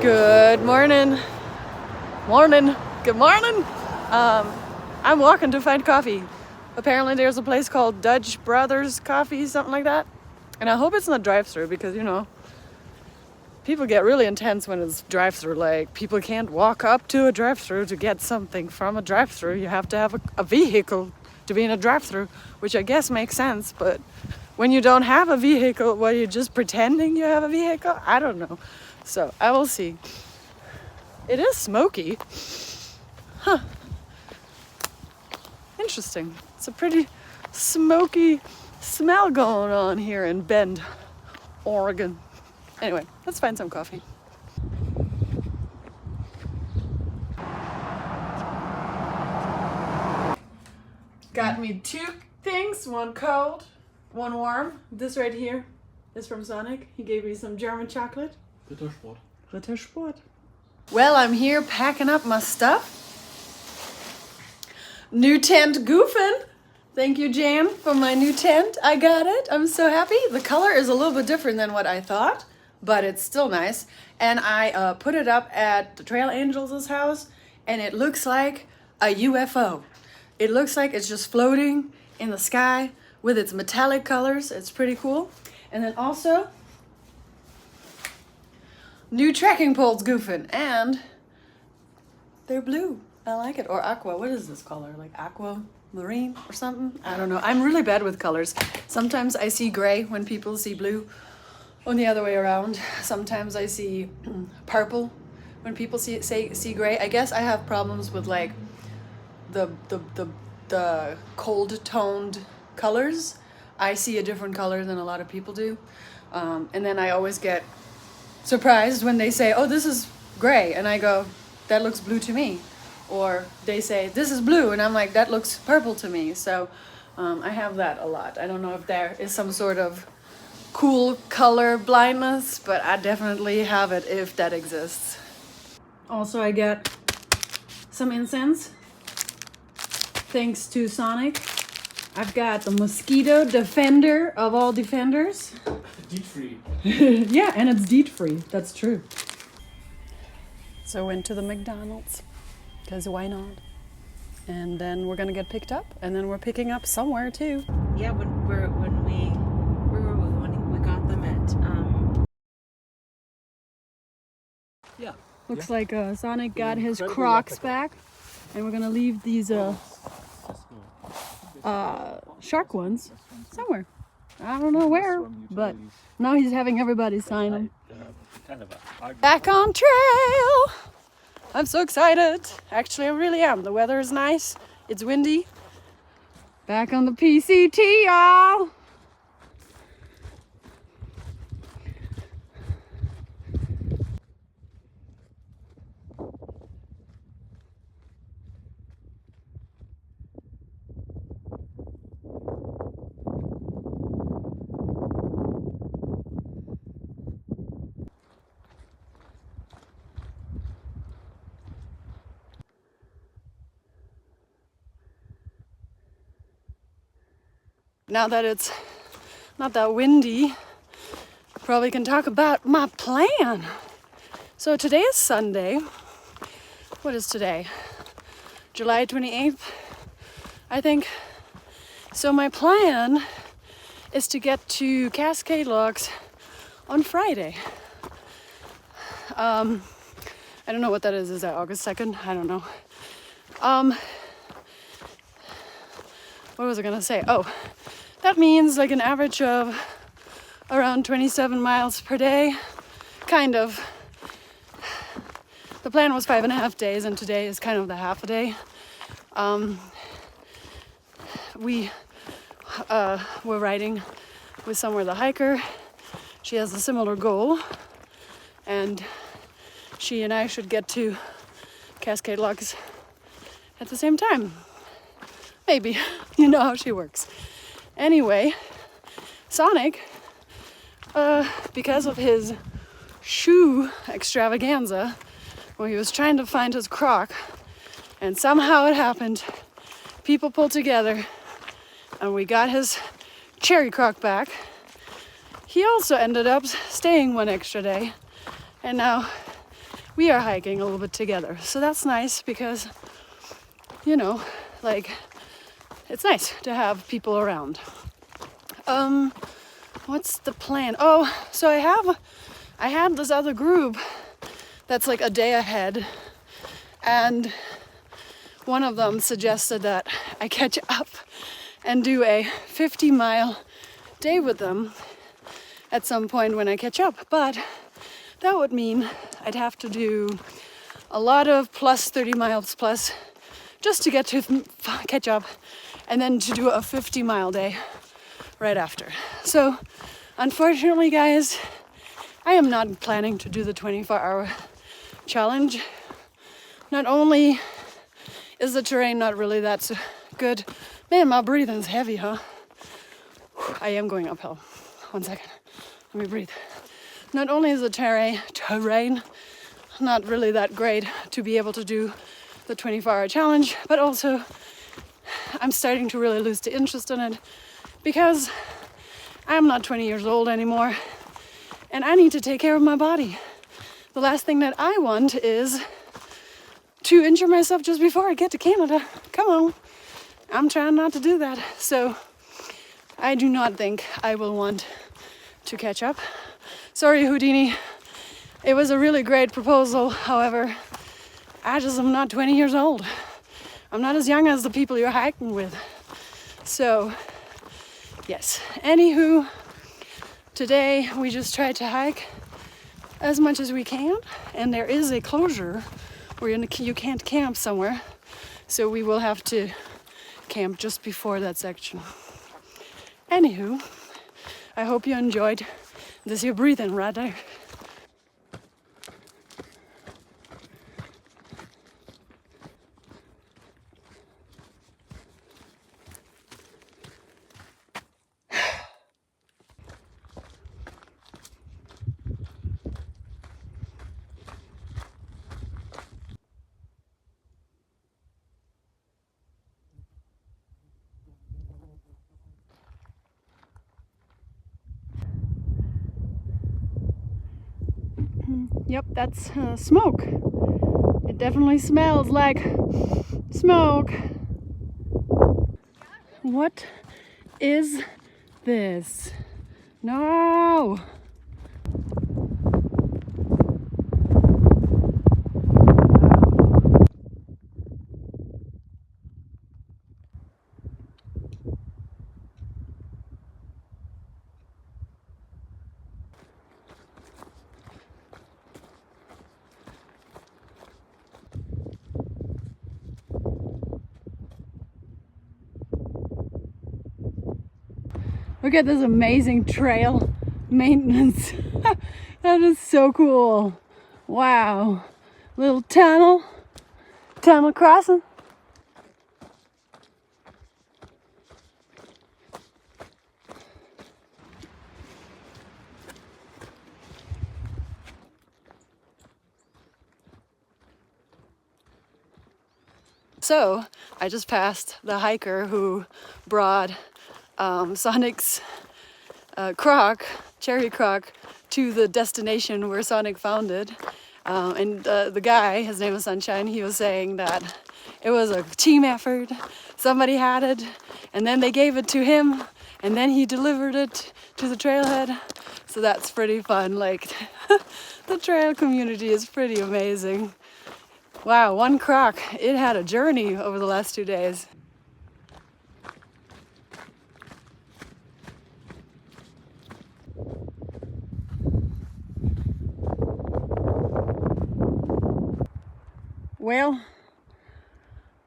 Good morning. Morning. Good morning. I'm walking to find coffee. Apparently there's a place called Dutch Brothers Coffee, something like that. And I hope it's not drive-through because, people get really intense when it's drive-through. Like, people can't walk up to a drive-through to get something from a drive-through. You have to have a vehicle to be in a drive-through, which I guess makes sense. But when you don't have a vehicle, what, are you just pretending you have a vehicle? I don't know. So I will see. It is smoky. Huh. Interesting. It's a pretty smoky smell going on here in Bend, Oregon. Anyway, let's find some coffee. Got me two things, one cold, one warm. This right here is from Sonic. He gave me some German chocolate. Rittersport. Rittersport. Well, I'm here packing up my stuff. New tent goofing. Thank you, Jan, for my new tent. I got it. I'm so happy. The color is a little bit different than what I thought, but it's still nice. And I put it up at the Trail Angels' house, and it looks like a UFO. It looks like it's just floating in the sky with its metallic colors. It's pretty cool. And then also, new trekking poles goofing, and they're blue. I like it. Or aqua. What is this color? Like aqua marine or something? I don't know. I'm really bad with colors. Sometimes I see gray when people see blue, or the other way around. Sometimes I see purple when people see gray. I guess I have problems with like the cold toned colors. I see a different color than a lot of people do. And then I always get surprised when they say, oh, this is gray, and I go, that looks blue to me. Or they say, this is blue, and I'm like, that looks purple to me. So I have that a lot. I don't know if there is some sort of cool color blindness, but I definitely have it if that exists. Also, I get some incense thanks to Sonic. I've got the mosquito defender of all defenders. DEET free. Yeah, and it's DEET free. That's true. So I went to the McDonald's, because why not? And then we're gonna get picked up, and then we're picking up somewhere too. Yeah, when we got them at Yeah. Looks like Sonic got his Crocs back, and we're gonna leave these shark ones somewhere. I don't know where, but now he's having everybody sign them. Back on trail! I'm so excited. Actually, I really am. The weather is nice. It's windy. Back on the PCT, y'all! Now that it's not that windy, probably can talk about my plan. So today is Sunday. What is today? July 28th, I think. So my plan is to get to Cascade Locks on Friday. I don't know what that is. Is that August 2nd? I don't know. What was I gonna say? Oh, that means like an average of around 27 miles per day, kind of. The plan was 5.5 days, and today is kind of the half a day. We were riding with Somewhere the Hiker. She has a similar goal, and she and I should get to Cascade Locks at the same time. Maybe. You know how she works. Anyway, Sonic, because of his shoe extravaganza, where he was trying to find his Croc, and somehow it happened, people pulled together, and we got his cherry Croc back. He also ended up staying one extra day, and now we are hiking a little bit together. So that's nice because, you know, like, it's nice to have people around. What's the plan? Oh, so I had this other group that's like a day ahead, and one of them suggested that I catch up and do a 50-mile day with them at some point when I catch up. But that would mean I'd have to do a lot of plus 30 miles plus just to get to catch up, and then to do a 50-mile day right after. So unfortunately, guys, I am not planning to do the 24-hour challenge. Not only is the terrain not really that good. Man, my breathing's heavy, huh? I am going uphill. 1 second. Let me breathe. Not only is the terrain not really that great to be able to do the 24-hour challenge, but also I'm starting to really lose the interest in it because I'm not 20 years old anymore and I need to take care of my body. The last thing that I want is to injure myself just before I get to Canada. Come on. I'm trying not to do that. So I do not think I will want to catch up. Sorry, Houdini. It was a really great proposal. However, I just am not 20 years old. I'm not as young as the people you're hiking with. So, yes. Anywho, today we just tried to hike as much as we can. And there is a closure where you can't camp somewhere. So we will have to camp just before that section. Anywho, I hope you enjoyed this here breathing right there. Yep, that's smoke. It definitely smells like smoke. What is this? No! Look at this amazing trail maintenance. That is so cool. Wow. Little tunnel crossing. So I just passed the hiker who brought Sonic's Croc, cherry Croc, to the destination where Sonic found it. And the guy, his name was Sunshine, he was saying that it was a team effort. Somebody had it, and then they gave it to him, and then he delivered it to the trailhead. So that's pretty fun. Like, the trail community is pretty amazing. Wow, one Croc, it had a journey over the last 2 days. Well,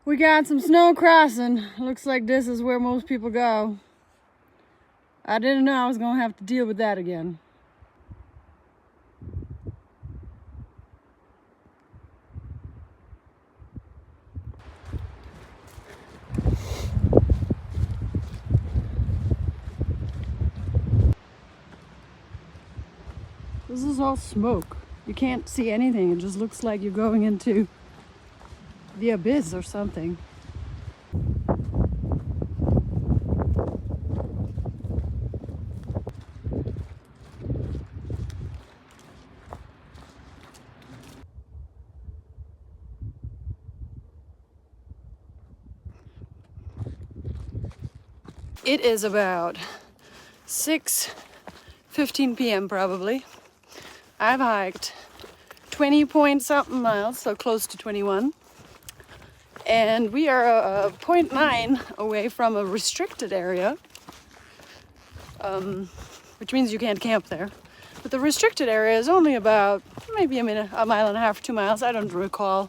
we got some snow crossing. Looks like this is where most people go. I didn't know I was gonna have to deal with that again. This is all smoke. You can't see anything. It just looks like you're going into the abyss or something. It is about 6:15 p.m. probably. I've hiked 20 point something miles, so close to 21. And we are 0.9 away from a restricted area, which means you can't camp there. But the restricted area is only about maybe a mile and a half, 2 miles, I don't recall.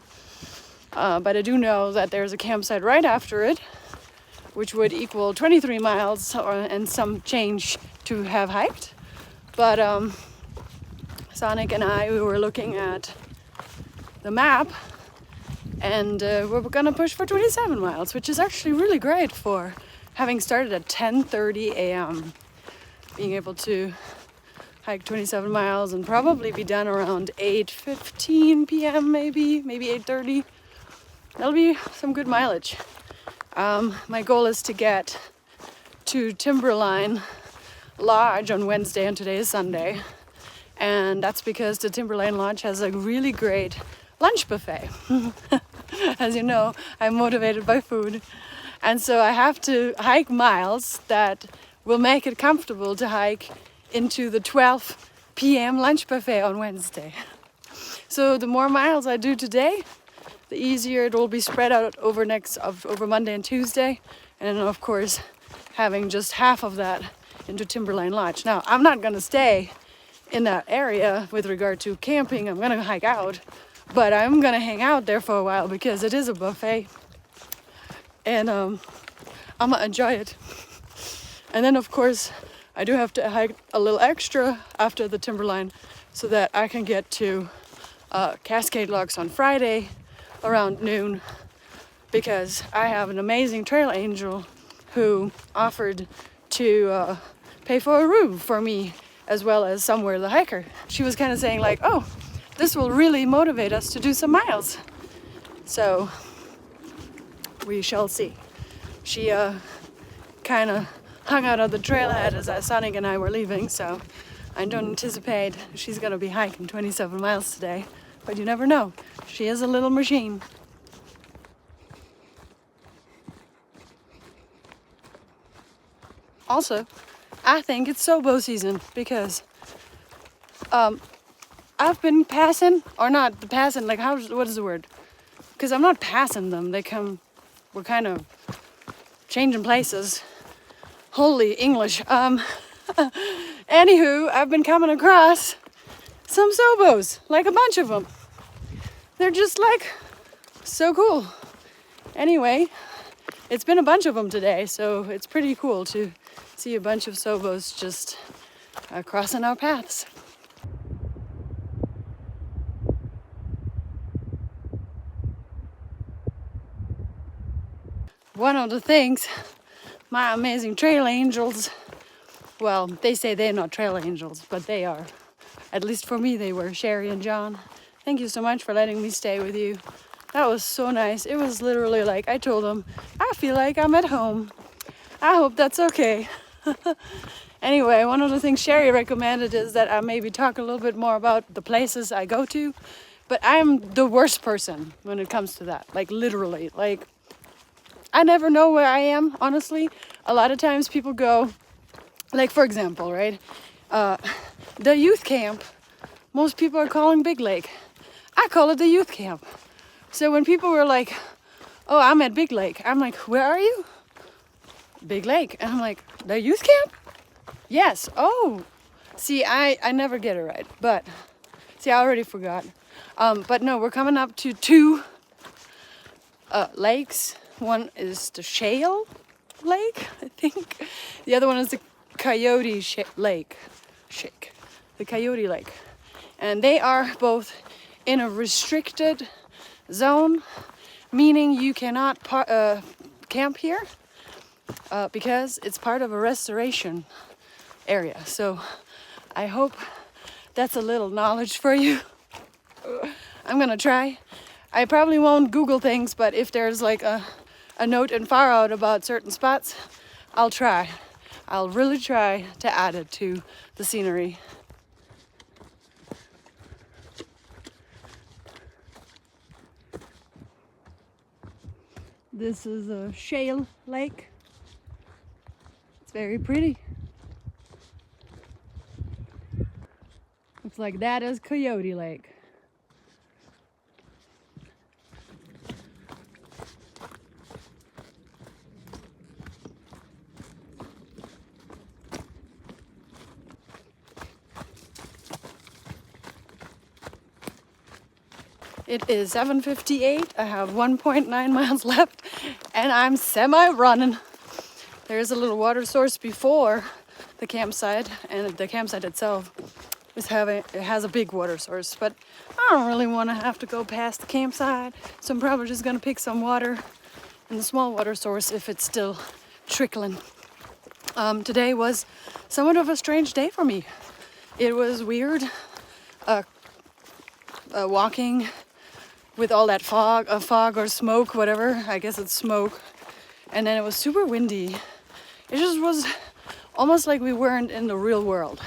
But I do know that there's a campsite right after it, which would equal 23 miles and some change to have hiked. But Sonic and I, we were looking at the map, and we're gonna push for 27 miles, which is actually really great for having started at 10:30 a.m. Being able to hike 27 miles and probably be done around 8:15 p.m. maybe 8:30. That'll be some good mileage. My goal is to get to Timberline Lodge on Wednesday, and today is Sunday. And that's because the Timberline Lodge has a really great lunch buffet. As you know, I'm motivated by food. And so I have to hike miles that will make it comfortable to hike into the 12 p.m. lunch buffet on Wednesday. So the more miles I do today, the easier it will be spread out over Monday and Tuesday. And then of course, having just half of that into Timberline Lodge. Now, I'm not gonna stay in that area with regard to camping. I'm gonna hike out, but I'm gonna hang out there for a while because it is a buffet. And I'm gonna enjoy it. And then of course, I do have to hike a little extra after the Timberline so that I can get to Cascade Locks on Friday around noon, because I have an amazing trail angel who offered to pay for a room for me as well as somewhere the hiker. She was kind of saying like, oh, this will really motivate us to do some miles. So we shall see. She kind of hung out on the trailhead as Sonic and I were leaving, so I don't anticipate she's gonna be hiking 27 miles today, but you never know. She is a little machine. Also, I think it's Sobo season because I've been passing, or not passing, like what is the word? Because I'm not passing them, we're kind of changing places. Holy English. Anywho, I've been coming across some Sobos, like a bunch of them. They're just like so cool. Anyway, it's been a bunch of them today, so it's pretty cool to see a bunch of Sobos just crossing our paths. One of the things my amazing trail angels, well, they say they're not trail angels, but they are. At least for me they were, Sherry and John. Thank you so much for letting me stay with you. That was so nice. It was literally like, I told them, I feel like I'm at home. I hope that's okay. Anyway, one of the things Sherry recommended is that I maybe talk a little bit more about the places I go to. But I'm the worst person when it comes to that. Like literally, like I never know where I am, honestly. A lot of times people go, like for example, right? The youth camp, most people are calling Big Lake. I call it the youth camp. So when people were like, oh, I'm at Big Lake, I'm like, where are you? Big Lake. And I'm like, the youth camp? Yes. Oh, see, I never get it right. But see, I already forgot. But no, we're coming up to two lakes. One is the Shale Lake, I think. The other one is the Coyote Lake. The Coyote Lake. And they are both in a restricted zone, meaning you cannot camp here because it's part of a restoration area. So I hope that's a little knowledge for you. I'm gonna try. I probably won't Google things, but if there's like a note in Far Out about certain spots, I'll try. I'll really try to add it to the scenery. This is a shale lake. It's very pretty. Looks like that is Coyote Lake. It is 7:58. I have 1.9 miles left and I'm semi-running. There is a little water source before the campsite, and the campsite itself has a big water source, but I don't really want to have to go past the campsite, so I'm probably just gonna pick some water in the small water source if it's still trickling. Today was somewhat of a strange day for me. It was weird walking with all that fog or smoke, whatever. I guess it's smoke. And then it was super windy. It just was almost like we weren't in the real world.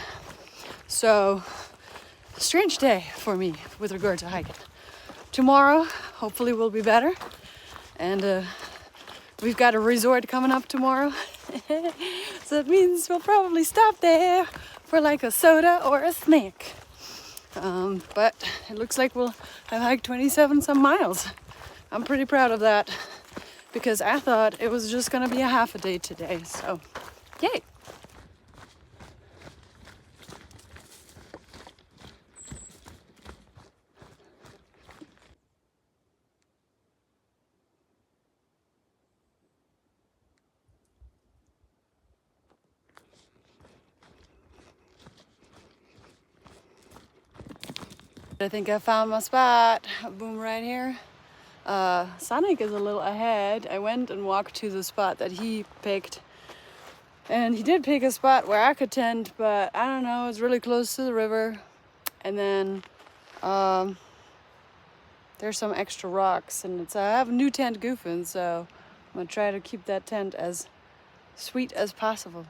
So, strange day for me with regard to hiking. Tomorrow, hopefully will be better. And we've got a resort coming up tomorrow. So it means we'll probably stop there for like a soda or a snack. But it looks like we'll have hiked 27 some miles. I'm pretty proud of that because I thought it was just gonna be a half a day today, so yay! I think I found my spot. Boom, right here. Sonic is a little ahead. I went and walked to the spot that he picked. And he did pick a spot where I could tent, but I don't know, it's really close to the river. And then there's some extra rocks, and I have a new tent goofing, so I'm gonna try to keep that tent as sweet as possible.